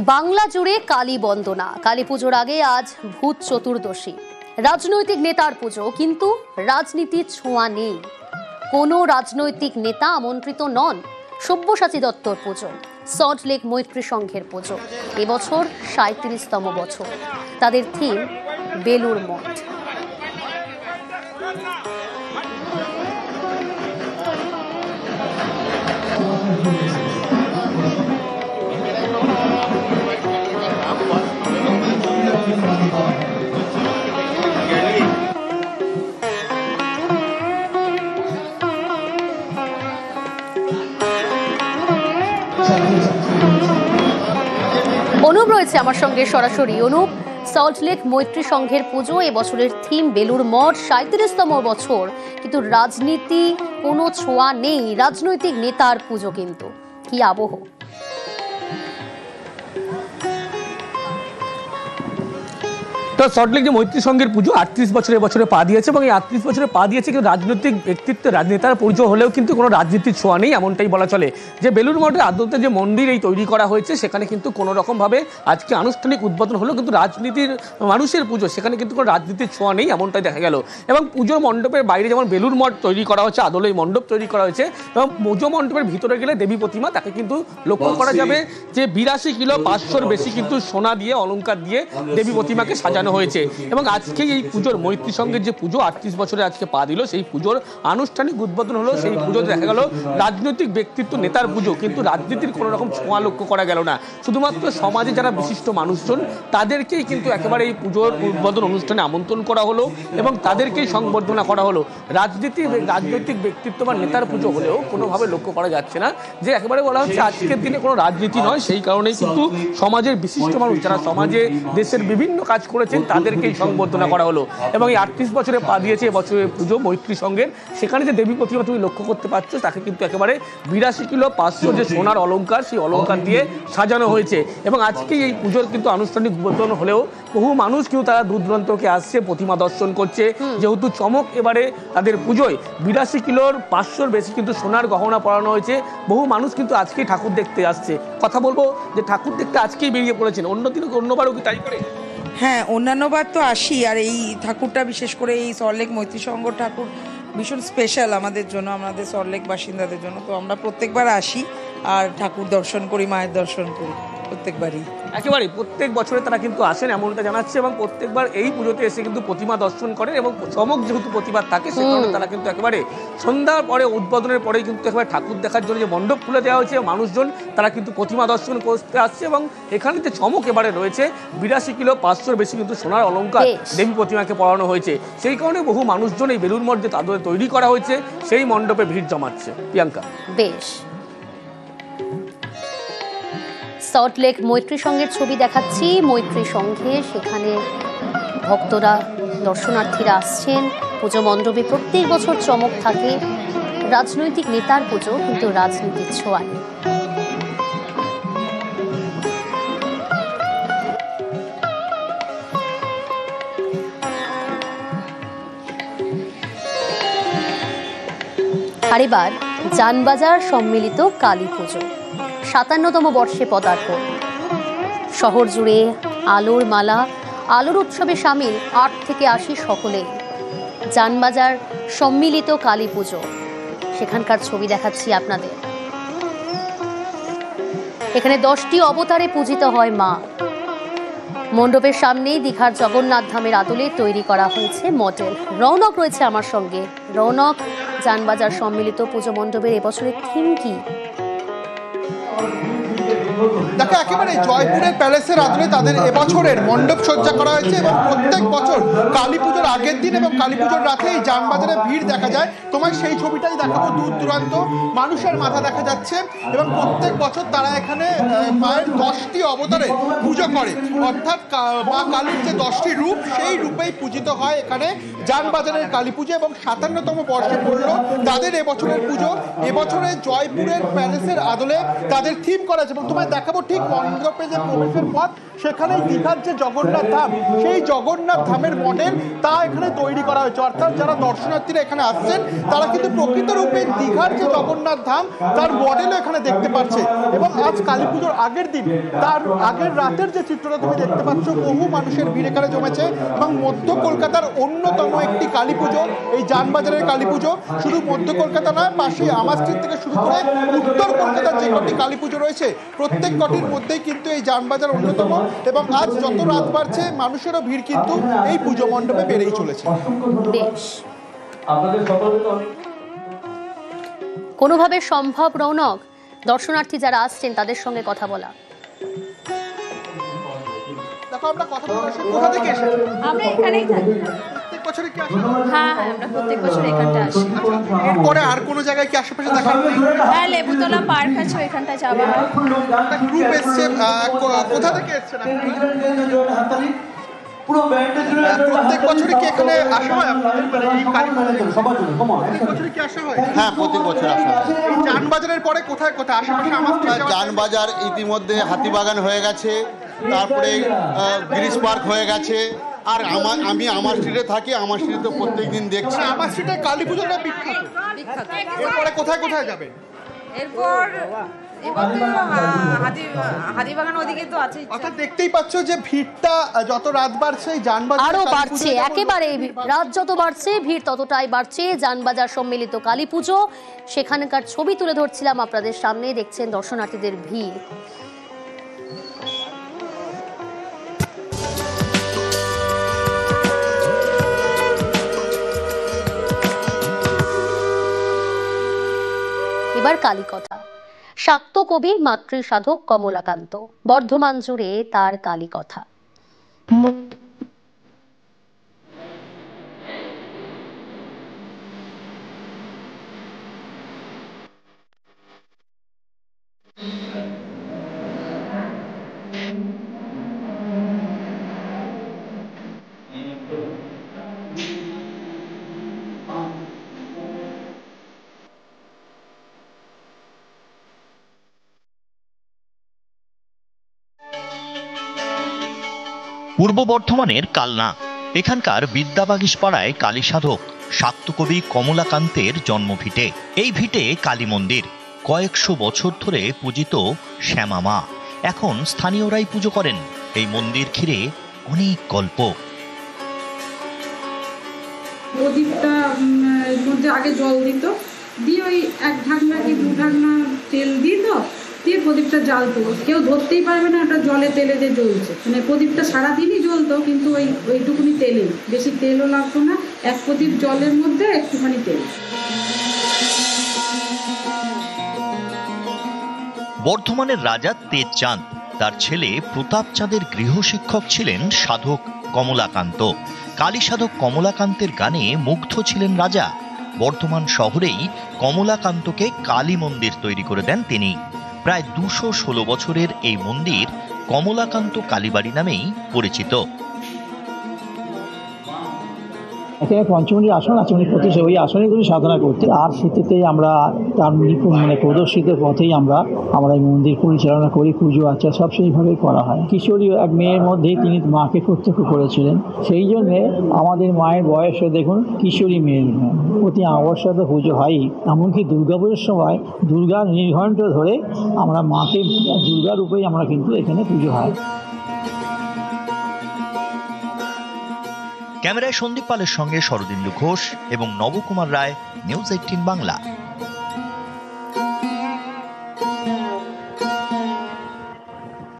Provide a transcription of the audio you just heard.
বাংলা জুড়ে কালী বন্দনা। কালী পুজোর আগে আজ ভূত চতুর্দশী। রাজনৈতিক নেতার পুজো, কিন্তু রাজনীতির ছোঁয়া নেই। কোনো রাজনৈতিক নেতা আমন্ত্রিত নন। সব্যসাচী দত্তর পুজো, সল্টলেক মৈত্রী সংঘের পুজো, এবছর ৩৭তম বছর। তাদের থিম বেলুড় মঠ। অনুপ রয়েছে আমার সঙ্গে সরাসরি। অনুপ, সল্টলেক মৈত্রী সংঘের পুজো, এবছরের থিম বেলুড় মঠ, ৩৭তম বছর, কিন্তু রাজনীতি কোনো ছোঁয়া নেই। রাজনৈতিক নেতার পুজো, কিন্তু কি আবহ? তো সল্টলেক যে মৈত্রী সংঘের পুজো ৩৮ বছরে পা দিয়েছে, এবং এই ৩৮ বছরে পা দিয়েছে, কিন্তু রাজনৈতিক ব্যক্তিত্ব রাজনেতার পুজো হলেও কিন্তু কোনো রাজনীতির ছোঁয়া নেই, এমনটাই বলা চলে। যে বেলুড় মঠের আদতে যে মন্দির এই তৈরি করা হয়েছে, সেখানে কিন্তু কোনো রকমভাবে আজকে আনুষ্ঠানিক উদ্বোধন হলো, কিন্তু রাজনীতির মানুষের পুজো, সেখানে কিন্তু কোনো রাজনীতির ছোঁয়া নেই, এমনটাই দেখা গেল। এবং পুজো মণ্ডপের বাইরে যেমন বেলুড় মঠ তৈরি করা হচ্ছে, আদলেই মণ্ডপ তৈরি করা হয়েছে, এবং পুজো মণ্ডপের ভিতরে গেলে দেবী প্রতিমা, তাকে কিন্তু লক্ষ্য করা যাবে যে ৮২ কিলো ৫০০-র বেশি কিন্তু সোনা দিয়ে, অলংকার দিয়ে দেবী প্রতিমাকে সাজানো হয়েছে। এবং আজকে এই পুজোর মৈত্রী সংঘের যে পুজো ৩৮ বছরে আজকে পা দিল, সেই পুজোর আনুষ্ঠানিক উদ্বোধন হলো। সেই পুজোতে দেখা গেল রাজনৈতিক ব্যক্তিত্ব নেতার পুজো, কিন্তু রাজনীতির কোনো রকম ছোঁয়া লক্ষ্য করা গেল না। শুধুমাত্র সমাজে যারা বিশিষ্ট মানুষজন, তাদেরকেই কিন্তু একেবারে এই পুজোর উদ্বোধন অনুষ্ঠানে আমন্ত্রণ করা হলো, এবং তাদেরকেই সংবর্ধনা করা হলো। রাজনৈতিক ব্যক্তিত্ব বা নেতার পুজো হলেও কোনোভাবে লক্ষ্য করা যাচ্ছে না যে একেবারে বলা হচ্ছে আজকের দিনে কোনো রাজনীতি নয়। সেই কারণেই কিন্তু সমাজের বিশিষ্ট মানুষ, যারা সমাজে দেশের বিভিন্ন কাজ করেছেন, তাদেরকেই সংবর্ধনা করা হলো। এবং এই ৩৮ বছরে পা দিয়েছে এবছরের পুজো মৈত্রী সংঘের, সেখানে যে দেবী প্রতিমা তুমি লক্ষ্য করতে পারছো, তাকে কিন্তু একেবারে ৮২ কিলো ৫০০ যে সোনার অলংকার, সেই অলংকার দিয়ে সাজানো হয়েছে। এবং আজকে এই পুজোর কিন্তু আনুষ্ঠানিক উদ্বোধন হলেও বহু মানুষ কিন্তু তারা দূর দূরান্তকে আসছে, প্রতিমা দর্শন করছে। যেহেতু চমক এবারে তাদের পুজোয় ৮২ কিলোর ৫০০-র বেশি কিন্তু সোনার গহনা পরানো হয়েছে, বহু মানুষ কিন্তু আজকেই ঠাকুর দেখতে আসছে। কথা বলবো যে ঠাকুর দেখতে আজকেই বেরিয়ে পড়েছেন, অন্যবারও কি তাই করে? হ্যাঁ, অন্যান্যবার তো আসি, আর এই ঠাকুরটা বিশেষ করে এই সল্টলেক মৈত্রী সংঘ ঠাকুর ভীষণ স্পেশাল আমাদের জন্য, আমাদের সল্টলেক বাসিন্দাদের জন্য। তো আমরা প্রত্যেকবার আসি আর ঠাকুর দর্শন করি, মায়ের দর্শন করি প্রত্যেকবারই। একেবারে প্রত্যেক বছরে তারা কিন্তু আসেন, এমনটা জানাচ্ছে, এবং প্রত্যেকবার এই পুজোতে এসে কিন্তু প্রতিমা দর্শন করেন। এবং চমক যেহেতু প্রতিমার থাকে, সে কারণে তারা কিন্তু একেবারে সন্ধ্যার পরে, উদ্বোধনের পরেই কিন্তু একেবারে ঠাকুর দেখার জন্য যে মণ্ডপ খুলে দেওয়া হয়েছে, মানুষজন তারা কিন্তু প্রতিমা দর্শন করতে আসছে। এবং এখানে যে চমক এবারে রয়েছে, ৮২ কিলো ৫০০-র বেশি কিন্তু সোনার অলংকার দেবী প্রতিমাকে পরানো হয়েছে। সেই কারণে বহু মানুষজন এই বেলুড় মঠ যে তাদের তৈরি করা হয়েছে, সেই মণ্ডপে ভিড় জমাচ্ছে। প্রিয়াঙ্কা, বেশ। সল্টলেক মৈত্রী সংঘের ছবি দেখাচ্ছি। মৈত্রী সংঘে সেখানে ভক্তরা, দর্শনার্থীরা আসছেন পুজো মণ্ডপে। প্রত্যেক বছর চমক থাকে। রাজনৈতিক নেতার পুজো, কিন্তু রাজনীতির ছোঁয়া নেই। আর এবার জানবাজার সম্মিলিত কালী পুজো, ৫৭তম বর্ষে পদার্পণ। শহর জুড়ে আলোর মালা, আলোর উৎসবে সামিল ৮ থেকে ৮০ সকলেই। জানবাজার সম্মিলিত কালী পুজো, সেখানকার ছবি দেখাচ্ছি আপনাদের। এখানে 10টি অবতারে পূজিত হয় মা। মণ্ডপের সামনেই দীঘার জগন্নাথ ধামের আদলে তৈরি করা হয়েছে মডেল। রৌনক রয়েছে আমার সঙ্গে। রৌনক, জানবাজার সম্মিলিত পুজো মণ্ডপের এবছরের থিম কি? দেখো, একেবারে জয়পুরের প্যালেসের আদলে তাদের এবছরের মণ্ডপ সজ্জা করা হয়েছে, এবং প্রত্যেক বছর কালী পুজোর আগের দিন এবং কালী পুজোর রাতে এই যানবাজারে ভিড় দেখা যায়। তোমায় সেই ছবিটাই দেখাবো, দূর দূরান্ত মানুষের মাথা দেখা যাচ্ছে। এবং প্রত্যেক বছর তারা এখানে মায়ের 10টি অবতারে পুজো করে, অর্থাৎ মা কালীর যে 10টি রূপ, সেই রূপেই পূজিত হয় এখানে যানবাজারের কালী পুজো। এবং ৫৭তম বর্ষে পড়ল তাদের এবছরের পুজো। এবছরে জয়পুরের প্যালেসের আদলে তাদের থিম করা আছে, এবং তোমায় দেখাবো ঠিক মণ্ডপে যে প্রবেশের পথ, সেখানে দীঘার যে জগন্নাথ ধাম, সেই জগন্নাথ ধামের মডেল তা এখানে তৈরি করা হয়েছে। অর্থাৎ যারা দর্শনার্থীরা এখানে আসছেন তারা কিন্তু প্রকৃত রূপে দীঘার যে জগন্নাথ ধাম তার মডেলও এখানে দেখতে পাচ্ছে। এবং আজ কালী পুজোর আগের দিন, তার আগের রাতের যে চিত্রটা তুমি দেখতে পাচ্ছ, বহু মানুষের ভিড় এখানে জমেছে। এবং মধ্য কলকাতার অন্যতম একটি কালী পুজো এই জানবাজারের কালী পুজো। শুধু মধ্য কলকাতা নয়, পাশে আমার স্ট্রিট থেকে শুরু করে উত্তর কলকাতার যে কটি কালী পুজো রয়েছে প্রত্যেক কটির মধ্যেই কিন্তু এই জানবাজার অন্যতম। এবং আজ যত রাত বাড়ছে মানুষেরও ভিড় কিন্তু এই পুজো মণ্ডপে বেড়েই চলেছে। বেশ, কোনোভাবে সম্ভব রৌনক দর্শনার্থী যারা আসছেন তাদের সঙ্গে কথা বলা? দেখো, আমরা কথা বলছি, কোথা থেকে এসেছো? আমরা এখানেই থাকি। প্রত্যেক বছরে কি আসো? হ্যাঁ, আমরা প্রত্যেক বছর এখানটা আসি। এরপরে আর কোনো জায়গায় কি আশেপাশে দেখা হয়? হ্যাঁ, লেবুতলা পার্ক আছে, ওইখানটা যাওয়া হয়। একটা গ্রুপ এসছে, কোথা থেকে এসছেন? প্রত্যেক বছরই কি এখানে আসা হয় আপনাদের? মানে এই কালী প্রত্যেক বছরই কি আসা হয়? হ্যাঁ, প্রত্যেক বছর আসা হয়। এই জানবাজারের পরে কোথায় কোথায় আশেপাশে আমার জানবাজার ইতিমধ্যে হাতিবাগান হয়ে গেছে, তারপরে গিরিশ পার্ক হয়ে গেছে। আর আমি আমার স্ট্রিটে থাকি, আমার স্ট্রিটে তো প্রত্যেকদিন দেখছি। আমার স্ট্রিটে কালী পুজোটা বিখ্যাত। এরপরে কোথায় কোথায় যাবে? এরপর এবার তো হাতিবাগান ওদিকে তো আছে। অর্থাৎ দেখতেই পাচ্ছ যে ভিড়টা যত রাত বাড়ছে জানবাজার আরো বাড়ছে, একেবারে রাত যত বাড়ছে ভিড় ততটাই বাড়ছে। জানবাজার সম্মিলিত কালী পুজো, সেখানকার ছবি তুলে ধরছিলাম আপনাদের সামনে। দেখছেন দর্শনার্থীদের ভিড়। এবার কালী কথা। শাক্ত কবি মাতৃ সাধক কমলাকান্ত, বর্ধমান জুড়ে তার কালী কথা। পূর্ব বর্ধমানের কালনা, এখানকার বিদ্যাবাগীশ পাড়ায় কালী সাধক শাক্তকবি কমলাকান্তের জন্মভিটে। এই ভিটে কালী মন্দির, কয়েকশো বছর ধরে পূজিত শ্যামা মা। এখন স্থানীয়রাই পুজো করেন। এই মন্দির ঘিরে অনেক গল্প। প্রদীপটা মধ্যে আগে জল দিত, দিয়ে ওই এক ঢাকনা কি দু ঢাকনা তেল দিত, দিয়ে প্রদীপটা জ্বালতো। কেউ ধরতেই পারবে না ওটা জলে তেলে যে জ্বলছে। মানে প্রদীপটা সারাদিনই জ্বলতো, কিন্তু ওইটুকুনি তেলে, বেশি তেলও লাগতো না। এক প্রদীপ জলের মধ্যে একটুখানি তেল। বর্ধমানের রাজা তেজচাঁদ, তার ছেলে প্রতাপচাঁদের গৃহশিক্ষক ছিলেন সাধক কমলাকান্ত। কালী সাধক কমলাকান্তের গানে মুগ্ধ ছিলেন রাজা। বর্ধমান শহরেই কমলাকান্তকে কালী মন্দির তৈরি করে দেন তিনি। প্রায় 216 বছরের এই মন্দির কমলাকান্ত কালীবাড়ি নামেই পরিচিত। এখানে পঞ্চমী আসন আছে, উনি প্রতি ওই আসনেগুলি সাধনা করতে। আর শীতেতে আমরা তার মানে প্রদর্শিত পথেই আমরা এই মন্দির পরিচালনা করি। পুজো আচ্ছা সব সেইভাবেই করা হয়। কিশোরী এক মেয়ের মধ্যেই তিনি মাকে প্রত্যক্ষ করেছিলেন। সেই জন্যে আমাদের মায়ের বয়সও দেখুন কিশোরী মেয়ের প্রতি অবশ্যই তো পুজো হয়ই। এমনকি দুর্গাপুজোর সময় দুর্গার নির্ঘণ্ট ধরে আমরা মাকে দুর্গা রূপেই আমরা কিন্তু এখানে পুজো হয়। ক্যামেরায় সন্দীপ পালের সঙ্গে শরদিন্দু ঘোষ এবং নবকুমার রায়, নিউজ 18 বাংলা।